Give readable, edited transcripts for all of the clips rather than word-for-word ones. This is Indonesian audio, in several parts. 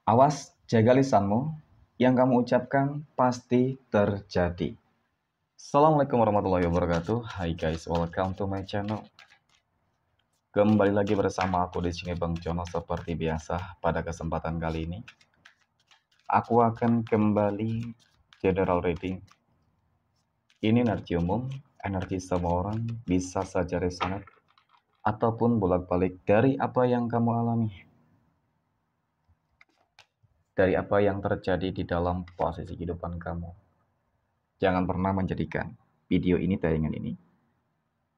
Awas, jaga lisanmu. Yang kamu ucapkan pasti terjadi. Assalamualaikum warahmatullahi wabarakatuh. Hai guys, welcome to my channel. Kembali lagi bersama aku di sini Bang Jono seperti biasa. Pada kesempatan kali ini, aku akan kembali general reading. Ini energi umum, energi semua orang bisa saja resonate ataupun bolak-balik dari apa yang kamu alami. Dari apa yang terjadi di dalam posisi kehidupan kamu. Jangan pernah menjadikan video ini, tayangan ini,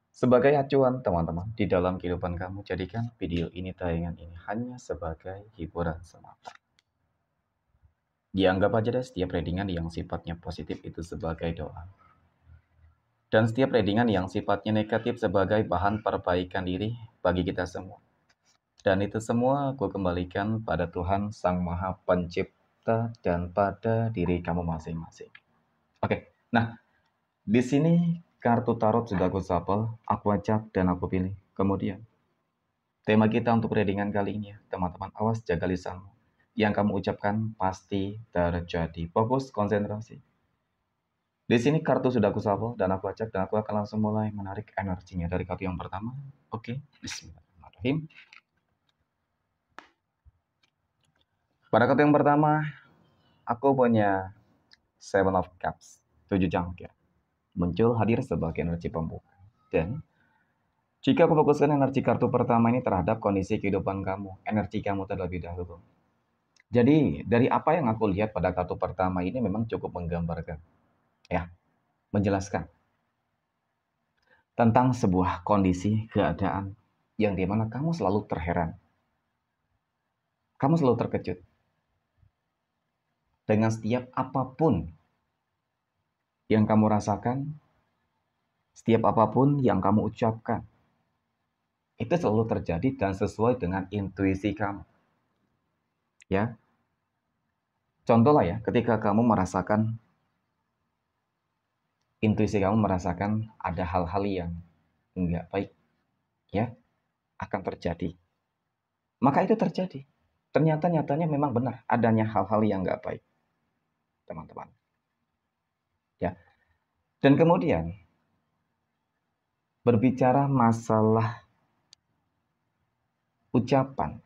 sebagai acuan teman-teman di dalam kehidupan kamu. Jadikan video ini, tayangan ini hanya sebagai hiburan semata. Dianggap aja deh setiap readingan yang sifatnya positif itu sebagai doa. Dan setiap readingan yang sifatnya negatif sebagai bahan perbaikan diri bagi kita semua. Dan itu semua aku kembalikan pada Tuhan Sang Maha Pencipta dan pada diri kamu masing-masing. Oke, nah di sini kartu tarot sudah aku shuffle, aku acak dan aku pilih. Kemudian tema kita untuk readingan kali ini ya, teman-teman, awas jaga lisanmu. Yang kamu ucapkan pasti terjadi. Fokus, konsentrasi. Di sini kartu sudah aku shuffle dan aku acak dan aku akan langsung mulai menarik energinya dari kartu yang pertama. Oke, bismillahirrahmanirrahim. Pada kartu yang pertama, aku punya Seven of Cups, 7 cangkir. Muncul hadir sebagai energi pembuka. Dan jika aku fokuskan energi kartu pertama ini terhadap kondisi kehidupan kamu, energi kamu terlebih dahulu. Jadi, dari apa yang aku lihat pada kartu pertama ini memang cukup menggambarkan, ya, menjelaskan tentang sebuah kondisi, keadaan, yang dimana kamu selalu terheran. Kamu selalu terkejut. Dengan setiap apapun yang kamu rasakan, setiap apapun yang kamu ucapkan, itu selalu terjadi dan sesuai dengan intuisi kamu. Ya, contoh lah ya, ketika kamu merasakan, intuisi kamu merasakan ada hal-hal yang enggak baik, ya, akan terjadi. Maka itu terjadi. Ternyata nyatanya memang benar adanya hal-hal yang enggak baik, teman-teman. Ya. Dan kemudian berbicara masalah ucapan,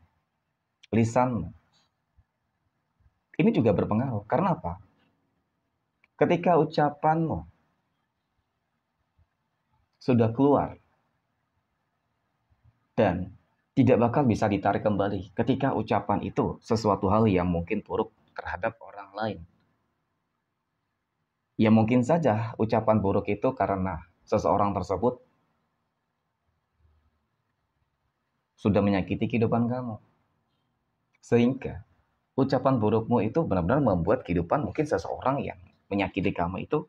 lisanmu, ini juga berpengaruh. Karena apa? Ketika ucapanmu sudah keluar dan tidak bakal bisa ditarik kembali ketika ucapan itu sesuatu hal yang mungkin buruk terhadap orang lain. Ya mungkin saja ucapan buruk itu karena seseorang tersebut sudah menyakiti kehidupan kamu. Sehingga ucapan burukmu itu benar-benar membuat kehidupan mungkin seseorang yang menyakiti kamu itu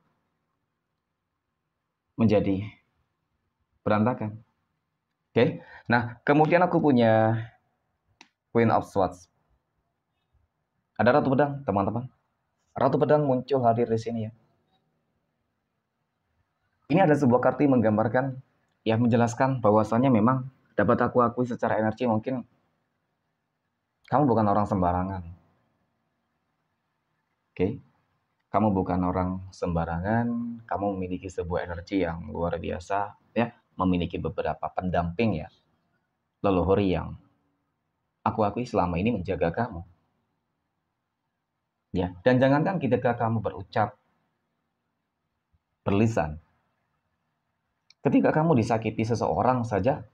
menjadi berantakan. Oke. Nah, kemudian aku punya Queen of Swords. Ada Ratu Pedang, teman-teman. Ratu Pedang muncul hadir di sini ya. Ini ada sebuah kartu yang menggambarkan, yang menjelaskan bahwasannya memang dapat aku akui secara energi mungkin kamu bukan orang sembarangan. Oke. Kamu bukan orang sembarangan, kamu memiliki sebuah energi yang luar biasa ya, memiliki beberapa pendamping ya, leluhur yang aku akui selama ini menjaga kamu. Ya, dan jangankan ketika kamu berucap, berlisan, ketika kamu disakiti seseorang saja,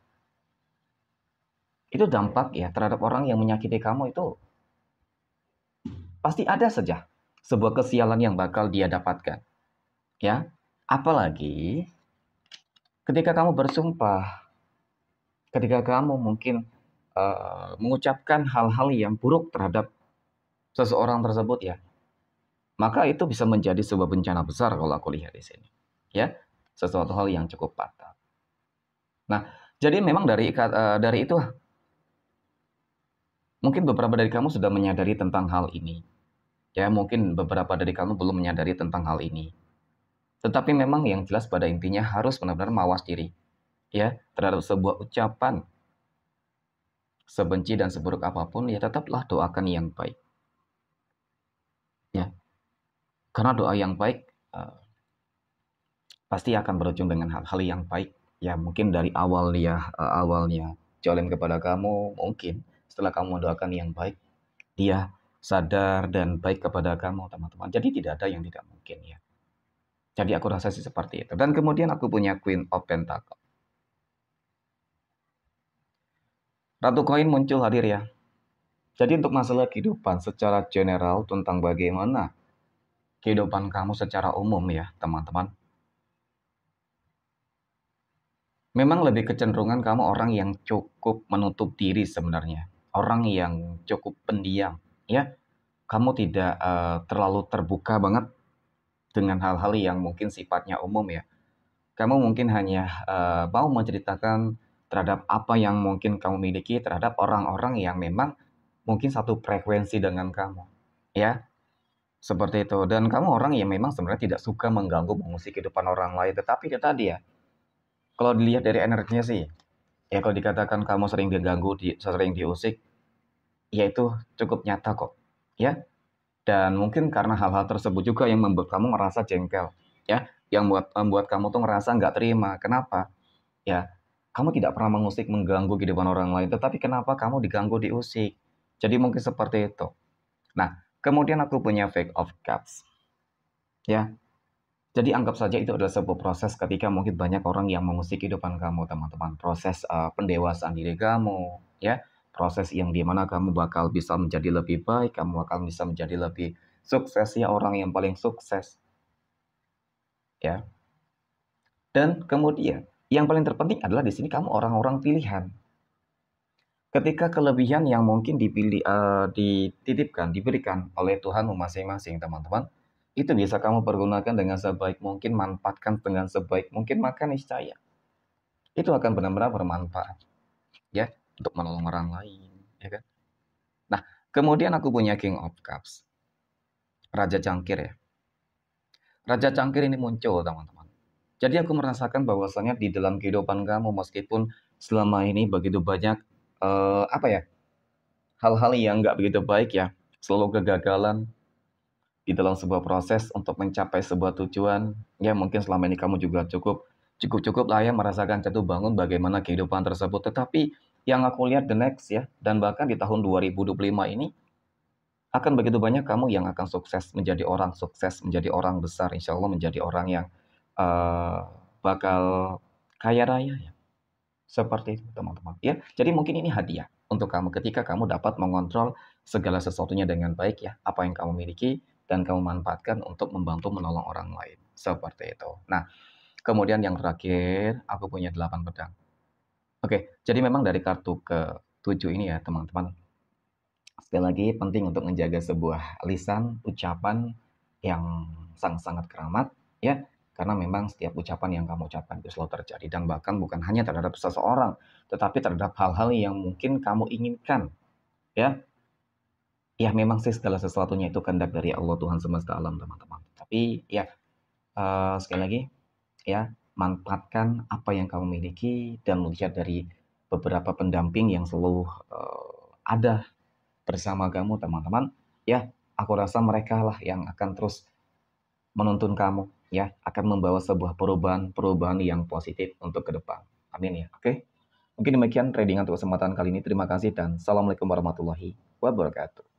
itu dampak ya terhadap orang yang menyakiti kamu itu pasti ada saja sebuah kesialan yang bakal dia dapatkan. Ya, apalagi ketika kamu bersumpah, ketika kamu mungkin mengucapkan hal-hal yang buruk terhadap seseorang tersebut ya, maka itu bisa menjadi sebuah bencana besar kalau aku lihat di sini. Ya, sesuatu hal yang cukup fatal. Nah, jadi memang dari itu mungkin beberapa dari kamu sudah menyadari tentang hal ini. Ya, mungkin beberapa dari kamu belum menyadari tentang hal ini. Tetapi memang yang jelas pada intinya harus benar-benar mawas diri ya terhadap sebuah ucapan, sebenci dan seburuk apapun ya tetaplah doakan yang baik. Karena doa yang baik pasti akan berujung dengan hal-hal yang baik. Ya mungkin dari awalnya jolim kepada kamu, mungkin setelah kamu mendoakan yang baik, dia sadar dan baik kepada kamu, teman-teman. Jadi tidak ada yang tidak mungkin ya. Jadi aku rasa sih seperti itu. Dan kemudian aku punya Queen of Pentacle. Ratu koin muncul hadir ya. Jadi untuk masalah kehidupan secara general tentang bagaimana kehidupan kamu secara umum ya teman-teman. Memang lebih kecenderungan kamu orang yang cukup menutup diri sebenarnya. Orang yang cukup pendiam ya. Kamu tidak terlalu terbuka banget dengan hal-hal yang mungkin sifatnya umum ya. Kamu mungkin hanya mau menceritakan terhadap apa yang mungkin kamu miliki terhadap orang-orang yang memang mungkin satu frekuensi dengan kamu. Ya, seperti itu. Dan kamu orang yang memang sebenarnya tidak suka mengganggu mengusik kehidupan orang lain. Tetapi itu tadi ya, kalau dilihat dari energinya sih, ya kalau dikatakan kamu sering diganggu, sering diusik, ya itu cukup nyata kok. Ya, dan mungkin karena hal-hal tersebut juga yang membuat kamu merasa jengkel. Ya, yang membuat kamu tuh ngerasa nggak terima. Kenapa? Ya, kamu tidak pernah mengusik, mengganggu kehidupan orang lain. Tetapi kenapa kamu diganggu, diusik? Jadi mungkin seperti itu. Nah, kemudian aku punya Fake of Cups. Ya, jadi anggap saja itu adalah sebuah proses ketika mungkin banyak orang yang mengusik kehidupan kamu, teman-teman. Proses pendewasaan diri kamu, ya. Proses yang dimana kamu bakal bisa menjadi lebih baik, kamu bakal bisa menjadi lebih sukses, ya orang yang paling sukses, ya. Dan kemudian yang paling terpenting adalah di sini kamu orang-orang pilihan. Ketika kelebihan yang mungkin dititipkan, diberikan oleh Tuhanmu masing-masing, teman-teman, itu bisa kamu pergunakan dengan sebaik mungkin, manfaatkan dengan sebaik mungkin, maka niscaya itu akan benar-benar bermanfaat, ya, untuk menolong orang lain, ya kan? Nah, kemudian aku punya King of Cups, Raja Cangkir ya. Raja Cangkir ini muncul, teman-teman. Jadi aku merasakan bahwasanya di dalam kehidupan kamu, meskipun selama ini begitu banyak apa ya, hal-hal yang nggak begitu baik ya, selalu kegagalan di dalam sebuah proses untuk mencapai sebuah tujuan, ya mungkin selama ini kamu juga cukup lah ya merasakan jatuh bangun bagaimana kehidupan tersebut. Tetapi yang aku lihat the next ya, dan bahkan di tahun 2025 ini akan begitu banyak kamu yang akan sukses, menjadi orang sukses, menjadi orang besar, insya Allah menjadi orang yang eh, bakal kaya raya ya. Seperti itu teman-teman. Ya, jadi mungkin ini hadiah untuk kamu ketika kamu dapat mengontrol segala sesuatunya dengan baik ya, apa yang kamu miliki dan kamu manfaatkan untuk membantu menolong orang lain. Seperti itu. Nah, kemudian yang terakhir, aku punya 8 pedang. Oke, jadi memang dari kartu ke-7 ini ya, teman-teman. Sekali lagi penting untuk menjaga sebuah lisan, ucapan yang sangat-sangat keramat ya. Karena memang setiap ucapan yang kamu ucapkan itu selalu terjadi dan bahkan bukan hanya terhadap seseorang, tetapi terhadap hal-hal yang mungkin kamu inginkan ya. Ya memang sih segala sesuatunya itu kehendak dari Allah Tuhan semesta alam teman-teman. Tapi ya sekali lagi ya manfaatkan apa yang kamu miliki dan melihat dari beberapa pendamping yang selalu ada bersama kamu teman-teman ya, aku rasa mereka lah yang akan terus menuntun kamu ya, akan membawa sebuah perubahan yang positif untuk ke depan. Amin ya. Oke, mungkin demikian trading untuk kesempatan kali ini. Terima kasih dan assalamualaikum warahmatullahi wabarakatuh.